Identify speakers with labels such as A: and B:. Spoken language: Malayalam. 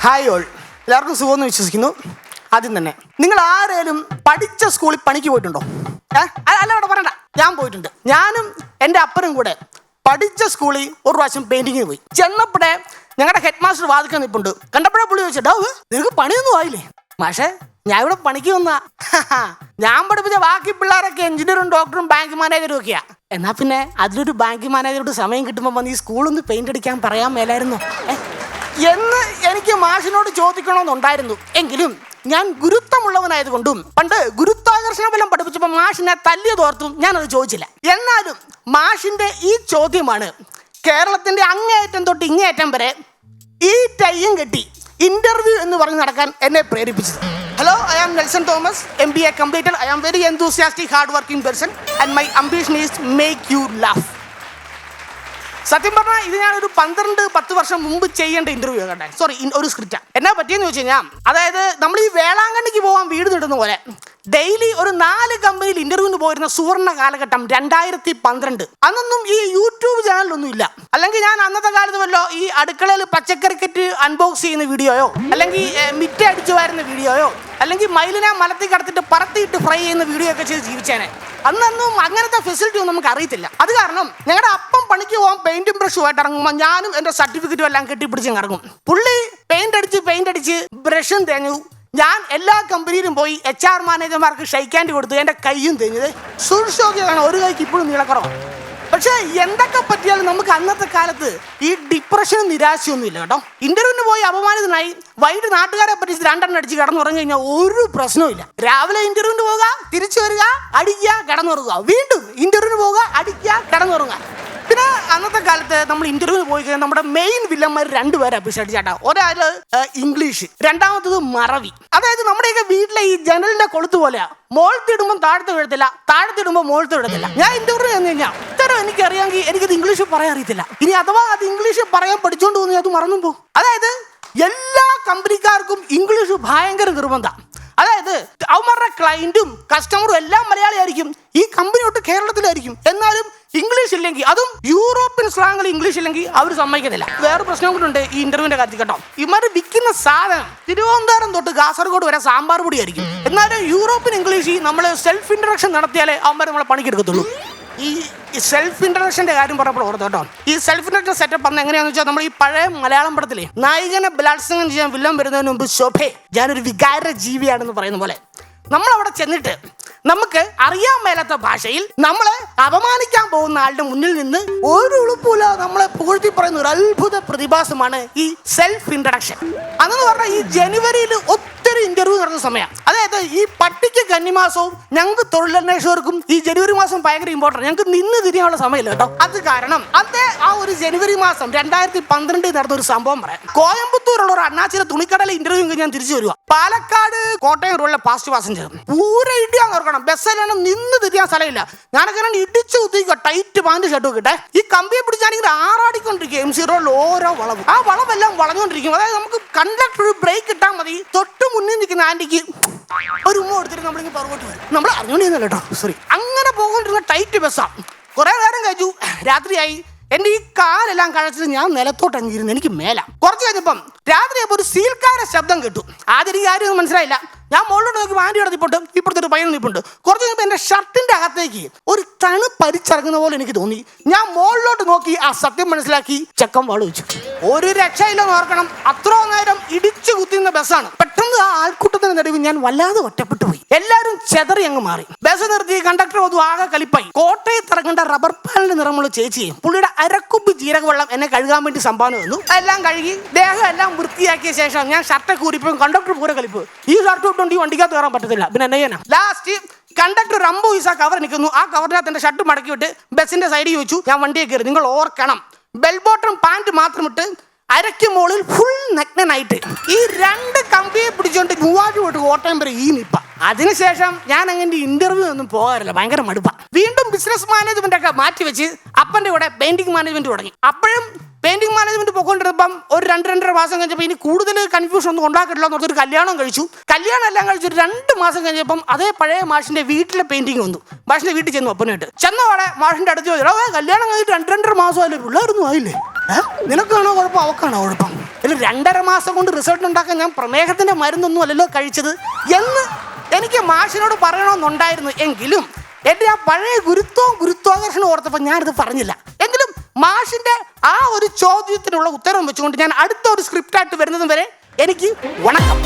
A: ഹായ് ഓൾ, എല്ലാവർക്കും സുഖമെന്ന് വിശ്വസിക്കുന്നു. ആദ്യം തന്നെ നിങ്ങൾ ആരേലും പഠിച്ച സ്കൂളിൽ പണിക്ക് പോയിട്ടുണ്ടോ? അല്ല അവിടെ പറയണ്ട, ഞാൻ പോയിട്ടുണ്ട്. ഞാനും എൻ്റെ അപ്പനും കൂടെ പഠിച്ച സ്കൂളിൽ ഒരു പ്രാവശ്യം പെയിന്റിങ്ങിന് പോയി. ചെന്നപ്പോഴേ ഞങ്ങളുടെ ഹെഡ് മാസ്റ്റർ വാദിക്കാൻ നിൽപ്പുണ്ട്. കണ്ടപ്പോഴേ പുള്ളി ചോദിച്ചിട്ടാ, നിനക്ക് പണിയൊന്നും ആയില്ലേ? പക്ഷേ ഞാൻ ഇവിടെ പണിക്ക് വന്നാ. ഞാൻ പഠിപ്പിച്ച ബാക്കി പിള്ളേരൊക്കെ എഞ്ചിനീയറും ഡോക്ടറും ബാങ്ക് മാനേജറും ഒക്കെയാ. എന്നാ പിന്നെ അതിലൊരു ബാങ്ക് മാനേജറോട് സമയം കിട്ടുമ്പോൾ വന്ന് ഈ സ്കൂളൊന്ന് പെയിന്റ് അടിക്കാൻ പറയാൻ മേലായിരുന്നു എന്ന് എനിക്ക് മാഷിനോട് ചോദിക്കണമെന്നുണ്ടായിരുന്നു. എങ്കിലും ഞാൻ ഗുരുത്വമുള്ളവനായതുകൊണ്ടും പണ്ട് ഗുരുത്വാകർഷണ ബലം പഠിപ്പിച്ചപ്പോൾ മാഷിനെ തല്ലിയതോർത്തും ഞാനത് ചോദിച്ചില്ല. എന്നാലും മാഷിന്റെ ഈ ചോദ്യമാണ് കേരളത്തിന്റെ അങ്ങേയറ്റം തൊട്ട് ഇങ്ങേയറ്റം വരെ ഈ ടൈയും കെട്ടി ഇന്റർവ്യൂ എന്ന് പറഞ്ഞ് നടക്കാൻ എന്നെ പ്രേരിപ്പിച്ചത്. Hello, I am Nelson Thomas, MBA completed. I am very enthusiastic, hard-working person, and my ambition is make you laugh. സത്യം പറഞ്ഞാൽ ഇത് ഞാനൊരു 12-10 വർഷം മുമ്പ് ചെയ്യേണ്ട ഇന്റർവ്യൂ കണ്ടേ. സോറി, ഒരു സ്ക്രിപ്റ്റാ. എന്നാ പറ്റിയെന്ന് ചോദിച്ചു കഴിഞ്ഞാൽ, അതായത് നമ്മൾ ഈ വേളാങ്കണ്ണിക്ക് പോകാൻ വീട് നിടുന്ന പോലെ ഡെയിലി ഒരു 4 കമ്പനിയിൽ ഇന്റർവ്യൂവിന് പോയിരുന്ന സുവർണ്ണ കാലഘട്ടം 2012. അന്നൊന്നും ഈ യൂട്യൂബ് ചാനലൊന്നും ഇല്ല. അല്ലെങ്കിൽ ഞാൻ അന്നത്തെ കാലത്ത് വല്ലോ ഈ അടുക്കളയിൽ പച്ചക്കറിക്കറ്റ് അൺബോക്സ് ചെയ്യുന്ന വീഡിയോയോ, അല്ലെങ്കിൽ മിറ്റ അടിച്ചു വരുന്ന വീഡിയോയോ, അല്ലെങ്കിൽ മയിലിനെ മലത്തിൽ കടത്തിട്ട് പറത്തിയിട്ട് ഫ്രൈ ചെയ്യുന്ന വീഡിയോ ഒക്കെ ചെയ്ത് ജീവിച്ചേനെ. അന്നൊന്നും അങ്ങനത്തെ ഫെസിലിറ്റി ഒന്നും നമുക്ക് അറിയത്തില്ല. അത് കാരണം ഞങ്ങളുടെ അപ്പം പണിക്ക് പോകാൻ പെയിന്റും ബ്രഷുമായിട്ട് ഇറങ്ങുമ്പോൾ ഞാനും എൻ്റെ സർട്ടിഫിക്കറ്റും എല്ലാം കെട്ടിപ്പിടിച്ച് ഇറങ്ങും. പുള്ളി പെയിന്റ് അടിച്ച് ബ്രഷും തേഞ്ഞു. ഞാൻ എല്ലാ കമ്പനിയിലും പോയി HR മാനേജർമാർക്ക് ഷെയ്ക്ക് കൊടുത്തു. എൻ്റെ കൈയും തേഞ്ഞത് സുഷോക്കിയതാണ്. ഒരു കൈക്ക് ഇപ്പോഴും നീളക്കുറവാണ്. പക്ഷേ എന്തൊക്കെ പറ്റിയാലും നമുക്ക് അന്നത്തെ കാലത്ത് ഈ ഡിപ്രഷനും നിരാശയൊന്നും ഇല്ല കേട്ടോ. ഇന്റർവ്യൂവിന് പോയി അപമാനിതനായി വൈകിട്ട് നാട്ടുകാരെ പറ്റി 2 അടിച്ച് കിടന്നുറങ്ങി കഴിഞ്ഞാൽ ഒരു പ്രശ്നവും ഇല്ല. രാവിലെ ഇന്റർവ്യൂവിന് പോവുക, തിരിച്ചു വരിക, അടിക്കുക, കിടന്നുറങ്ങുക, വീണ്ടും ഇന്റർവ്യൂവിന് പോവുക, അടിക്കുക, കിടന്നുറങ്ങുക. പിന്നെ അന്നത്തെ കാലത്ത് നമ്മൾ ഇന്റർവ്യൂവിന് പോയി കഴിഞ്ഞാൽ നമ്മുടെ മെയിൻ വില്ലന്മാർ 2 പേരെ അഭിഷേകിച്ചാട്ടാ. ഒരാള് ഇംഗ്ലീഷ്, രണ്ടാമത്തത് മറവി. അതായത് നമ്മുടെയൊക്കെ വീട്ടിലെ ഈ ജനലിന്റെ കൊളുത്ത് പോലെയാ. മോളത്തിടുമ്പോൾ താഴത്ത് വീഴത്തില്ല, താഴത്തിടുമ്പോൾ മോളത്ത് വീഴത്തില്ല. ഞാൻ ഇന്റർവ്യൂ ചെന്ന് കഴിഞ്ഞാൽ ഇത്തരം എനിക്കറിയാമെങ്കിൽ എനിക്കത് ഇംഗ്ലീഷ് പറയാൻ അറിയത്തില്ല. ഇനി അഥവാ അത് ഇംഗ്ലീഷ് പറയാൻ പഠിച്ചോണ്ട് പോകുന്ന അത് മറന്നും പോകും. അതായത് എല്ലാ കമ്പനിക്കാർക്കും ഇംഗ്ലീഷ് ഭയങ്കര നിർബന്ധം. അതായത് അവന്മാരുടെ ക്ലയന്റും കസ്റ്റമറും എല്ലാം മലയാളിയായിരിക്കും. ഈ കമ്പനി തൊട്ട് കേരളത്തിലായിരിക്കും. എന്നാലും ഇംഗ്ലീഷ് ഇല്ലെങ്കിൽ, അതും യൂറോപ്യൻ സ്ലാങ്ങിൽ ഇംഗ്ലീഷ് ഇല്ലെങ്കിൽ അവർ സമ്മതിക്കത്തില്ല. വേറെ പ്രശ്നം കൂടെ ഈ ഇന്റർവ്യൂവിന്റെ കാര്യത്തിൽ കേട്ടോ. ഇവര് വിൽക്കുന്ന സാധനം തിരുവനന്തപുരം തൊട്ട് കാസർഗോഡ് വരെ സാമ്പാർ പൊടിയായിരിക്കും. എന്നാലും യൂറോപ്യൻ ഇംഗ്ലീഷ് നമ്മൾ സെൽഫ് ഇൻട്രൊഡക്ഷൻ നടത്തിയാലേ അവന്മാർ നമ്മളെ പണിക്കെടുക്കത്തുള്ളൂ. ഈ സെൽഫ് ഇൻട്രൊഡക്ഷന്റെ കാര്യം പറഞ്ഞപ്പോൾ ഓർത്ത് കേട്ടോ. ഈ സെൽഫ് ഇൻട്രൊഡക്ഷൻ സെറ്റപ്പ് പറഞ്ഞ എങ്ങനെയാണെന്ന് വെച്ചാൽ, നമ്മൾ ഈ പഴയ മലയാളം പടത്തിലെ നായികനെ ബലാത്സംഗം ചെയ്യാൻ വില്ലൻ വരുന്നതിന് മുമ്പ് ശോഭേ ഞാനൊരു വികാര ജീവിയാണെന്ന് പറയുന്ന പോലെ നമ്മളവിടെ ചെന്നിട്ട് നമുക്ക് അറിയാൻ മേലാത്ത ഭാഷയിൽ നമ്മളെ അപമാനിക്കാൻ പോകുന്ന ആളുടെ മുന്നിൽ നിന്ന് ഒരു ഉളുപ്പില്ല നമ്മളെ പുകഴ്ത്തി പറയുന്ന ഒരു അത്ഭുത പ്രതിഭാസമാണ് ഈ സെൽഫ് ഇൻട്രൊഡക്ഷൻ. അതെന്ന് പറഞ്ഞാൽ ഈ ജനുവരിയിൽ ഒത്തിരി ഇന്റർവ്യൂ നടന്ന സമയം. അതായത് ഈ പട്ടിക്ക് കന്നിമാസവും ഞങ്ങൾക്ക് തൊഴിലന്വേഷകർക്കും ഈ ജനുവരി മാസം ഭയങ്കര ഇമ്പോർട്ടൻറ്റ്. ഞങ്ങൾക്ക് നിന്ന് തിരിയാനുള്ള സമയമില്ല കേട്ടോ. അത് കാരണം ആ ഒരു ജനുവരി മാസം 2012 നടന്ന ഒരു സംഭവം പറയാം. കോയമ്പത്തൂരുള്ള ഒരു അണ്ണാച്ചിയുടെ തുണിക്കടയിലെ ഇന്റർവ്യൂ ഞാൻ തിരിച്ചു വരിക. പാലക്കാട് കോട്ടയം റോഡിലെ ഫാസ്റ്റ് പാസഞ്ചർ പൂര ഇടിയാൻ ഓർക്കണം. ബസ്സിലാണ് നിന്ന് തിരിയാൻ സ്ഥലമില്ല. ഞാനൊക്കെ ഇടിച്ചു കുത്തിക്കുക. ടൈറ്റ് പാന്റ് ഷർട്ട് കിട്ടെ. ഈ കമ്പിയെ പിടിച്ചാണെങ്കിൽ ആറാടിക്കൊണ്ടിരിക്കുക. MC റോഡിൽ ഓരോ വളവ്, ആ വളവെല്ലാം വളഞ്ഞുകൊണ്ടിരിക്കും. അതായത് നമുക്ക് കണ്ടക്ടർ ബ്രേക്ക് ഇട്ടാൽ മതി, തൊട്ട് മുന്നിൽ നിൽക്കുന്ന ആന്റിക്ക് ഒരു ഉമ്മ എടുത്തിട്ട് നമ്മളിങ്ങനെ പുറകോട്ട് വരും. നമ്മൾ അറിഞ്ഞോണ്ടിരുന്നല്ലോ കേട്ടോ. സോറി. അങ്ങനെ പോകൊണ്ടിരുന്ന ടൈറ്റ് ബസ്സാണ്. കുറെ നേരം കഴിച്ചു, രാത്രിയായി. എന്റെ ഈ കാലെല്ലാം കഴച്ചിട്ട് ഞാൻ നിലത്തോട്ട് അങ്ങിരുന്നു. എനിക്ക് മേല. കുറച്ച് കഴിഞ്ഞപ്പം രാത്രിയപ്പോൾ ഒരു സീൽക്കാരുടെ ശബ്ദം കേട്ടു. ആദ്യം ഈ കാര്യമൊന്നും മനസ്സിലായില്ല. ഞാൻ മുകളിലോട്ട് നോക്കി വാണ്ടി കിടത്തിപ്പോട്ട് ഇപ്പുറത്തൊരു പയ്യൻ നിൽപ്പുണ്ട്. കുറച്ച് കഴിയുമ്പോൾ എൻ്റെ ഷർട്ടിൻ്റെ അകത്തേക്ക് ഒരു തണുപ്പരിച്ചിറങ്ങുന്ന പോലെ എനിക്ക് തോന്നി. ഞാൻ മുകളിലോട്ട് നോക്കി ആ സത്യം മനസ്സിലാക്കി. ചെക്കൻ വാള് വെച്ചു. ഒരു രക്ഷയില്ലെന്ന് ഓർക്കണം. അത്ര നേരം ഇടിച്ചു കുത്തിയുന്ന ബസ്സാണ്. പെട്ടെന്ന് ആ ആൾക്കൂട്ടത്തിന് നടുവിൽ ഞാൻ വല്ലാതെ ഒറ്റപ്പെട്ടു പോയി. എല്ലാവരും ചെതറി അങ്ങ് മാറി. ബസ് നിർത്തി. കണ്ടക്ടർ ഒന്നും ആകെ കലിപ്പായി. കോട്ടയത്ത് ഇറങ്ങേണ്ട റബ്ബർ പാലിന്റെ നിറമുള്ള ചേച്ചിയെ പുള്ളിയുടെ അരക്കുപ്പി ജീരകവെള്ളം എന്നെ കഴുകാൻ വേണ്ടി സംഭാവന തന്നു. എല്ലാം കഴുകി ദേഹം എല്ലാം വൃത്തിയാക്കിയ ശേഷം ഞാൻ ഷർട്ടൊക്കെ ഊരിപ്പോയി. കണ്ടക്ടർ പൂരെ കലിപ്പ്. ഈ ഷർട്ട് ഈ വണ്ടിക്കകത്ത് കയറാൻ പറ്റത്തില്ല. പിന്നെ എന്നെ ചെയ്യാനാ. ലാസ്റ്റ് കണ്ടക്ടർ 50 പൈസ കവർ നിൽക്കുന്നു. ആ കവറിനകത്ത് എന്റെ ഷർട്ട് മടക്കി വിട്ട് ബസ്സിന്റെ സൈഡിൽ ചോദിച്ചു. ഞാൻ വണ്ടിയെ കയറി. നിങ്ങൾ ഓർക്കണം, ബെൽ ബോട്ടം പാന്റ് മാത്രം ഇട്ട് അരയ്ക്ക് മുകളിൽ ഫുൾ നഗ്നനായിട്ട് ഈ 2 കമ്പിയെ പിടിച്ചോണ്ട് മൂവാറ്റുപോട്ട് കോട്ടയം വരെ ഈ നിപ്പ. അതിനുശേഷം ഞാൻ അങ്ങനെ ഇന്റർവ്യൂ ഒന്നും പോകാറില്ല. ഭയങ്കര മടുപ്പ. വീണ്ടും ബിസിനസ് മാനേജ്മെന്റ് ഒക്കെ മാറ്റി വെച്ച് അപ്പന്റെ കൂടെ പെയിന്റിംഗ് മാനേജ്മെന്റ് തുടങ്ങി. അപ്പോഴും പെയിന്റിംഗ് മാനേജ്മെന്റ് പോയിക്കൊണ്ടിരുന്നപ്പം ഒരു 2-2.5 മാസം കഴിഞ്ഞപ്പോൾ ഇനി കൂടുതൽ കൺഫ്യൂഷൻ ഒന്നും ഉണ്ടാക്കില്ല എന്നൊരു കല്യാണം കഴിച്ചു. കല്യാണം എല്ലാം കഴിച്ചു 2 മാസം കഴിഞ്ഞപ്പം അതേ പഴയ മാഷിന്റെ വീട്ടിലെ പെയിന്റിംഗ് വന്നു. മാഷിന്റെ വീട്ടിൽ ചെന്നു ഒപ്പനായിട്ട്. ചെന്നവിടെ മാഷിന്റെ അടുത്ത് ചോദിച്ചു, കല്യാണം കഴിഞ്ഞിട്ട് 2-2.5 മാസമല്ലേ, പിള്ളേരൊന്നും ആയില്ലേ? നിനക്കാണോ കുഴപ്പം അവക്കാണോ കുഴപ്പം? ഒരു 2.5 മാസം കൊണ്ട് റിസൾട്ട് ഉണ്ടാക്കാൻ ഞാൻ പ്രമേഹത്തിന്റെ മരുന്നൊന്നും അല്ലല്ലോ കഴിച്ചത് എന്ന് എനിക്ക് മാഷിനോട് പറയണമെന്നുണ്ടായിരുന്നു. എങ്കിലും എൻ്റെ ആ പഴയ ഗുരുത്വാകർഷണം ഓർത്തപ്പോൾ ഞാനിത് പറഞ്ഞില്ല. എങ്കിലും മാഷിന്റെ ആ ഒരു ചോദ്യത്തിനുള്ള ഉത്തരം വെച്ചുകൊണ്ട് ഞാൻ അടുത്ത ഒരു സ്ക്രിപ്റ്റായിട്ട് വരുന്നതും വരെ എനിക്ക് വണക്കം.